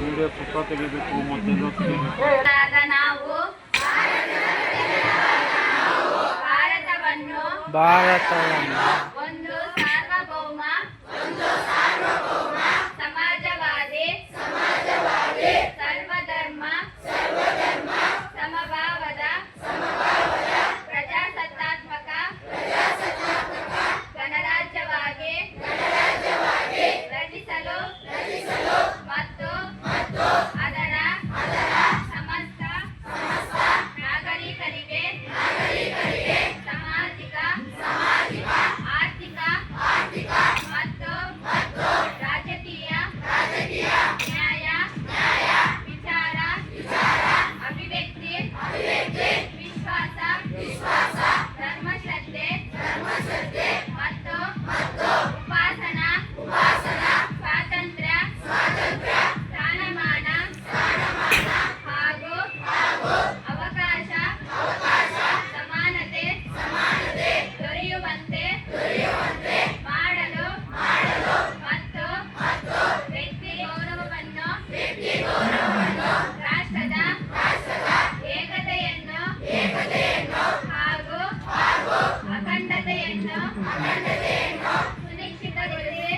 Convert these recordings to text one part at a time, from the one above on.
Video ಪುಸ್ತಕ ತೆಗಿಬೇಕು ಮತ್ತೆಲ್ಲ ತೆಗಿಬೇಕು. ನಾವು ಭಾರತವನ್ನು ಒಂದು ಸಾರ್ವಭೌಮ ಸಮಾಜವಾದಿ ಸರ್ವಧರ್ಮ ಸಮಭಾವದ ಪ್ರಜಾಸತ್ತಾತ್ಮಕ ಗಣರಾಜ್ಯವಾಗಿ ರಚಿಸಲು ಮತ್ತು ಅದರ ಸಮಸ್ತ ನಾಗರಿಕರಿಗೆ ಸಾಮಾಜಿಕ ಆರ್ಥಿಕ ಮತ್ತು ರಾಜಕೀಯ ನ್ಯಾಯ ವಿಚಾರ ಅಭಿವ್ಯಕ್ತಿ ವಿಶ್ವಾಸ ಧರ್ಮಶ್ರದ್ಧೆ ಮತ್ತು ಉಪಾಸನಾ ಸ್ವಾತಂತ್ರ್ಯ ಸ್ಥಾನಮಾನ ಹಾಗೂ ಅವಕಾಶ ಸಮಾನತೆ ದೊರೆಯುವಂತೆ ಮಾಡಲು ಮತ್ತು ವ್ಯಕ್ತಿ ಗೌರವವನ್ನು ರಾಷ್ಟ್ರದ ಏಕತೆಯನ್ನು ಹಾಗೂ ಅಖಂಡತೆಯನ್ನು ಸುನಿಶ್ಚಿತಗೊಳಿಸಿ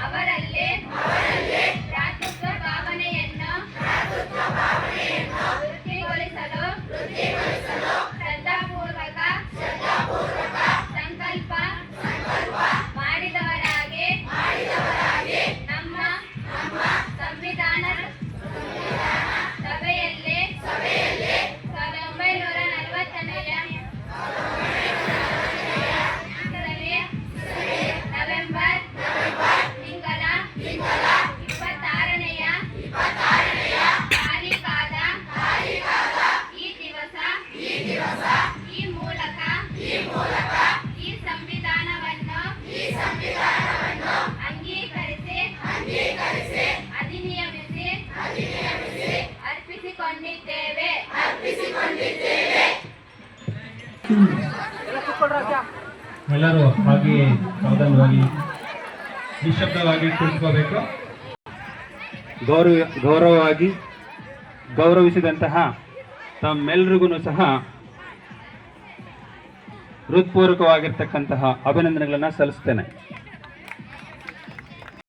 ಅವರಲ್ಲಿ ಭ್ರಾತೃತ್ವ ಭಾವನೆಯನ್ನು ವೃದ್ಧಿಗೊಳಿಸಲು ಶ್ರದ್ಧಾಪೂರ್ವಕ ಸಂಕಲ್ಪ ಮಾಡಿದವರಾಗಿ ನಮ್ಮ ಸಂವಿಧಾನ ಸಭೆಯಲ್ಲಿ 1940ನೇ ನವೆಂಬರ್ ತಿಂಗಳ 26ನೇ ತಾರೀಖಾದ ಈ ದಿವಸ ಈ ಮೂಲಕ ಈ ಸಂವಿಧಾನವನ್ನು ಅಂಗೀಕರಿಸಿ ಅಧಿನಿಯಮಿಸಿ ಅರ್ಪಿಸಿಕೊಂಡಿದ್ದೇವೆ. ಎಲ್ಲರೂ ಹಾಗೆ ಸಾಧಾರಣವಾಗಿ ನಿಶಬ್ದವಾಗಿ ಕುಳಿತುಕೋಬೇಕು. ಗೌರವಿಸಿದಂತಹ ತಮ್ಮೆಲ್ಲರಿಗೂ ಸಹ ಹೃತ್ಪೂರ್ವಕವಾಗಿರ್ತಕ್ಕಂತಹ ಅಭಿನಂದನೆಗಳನ್ನು ಸಲ್ಲಿಸ್ತೇನೆ.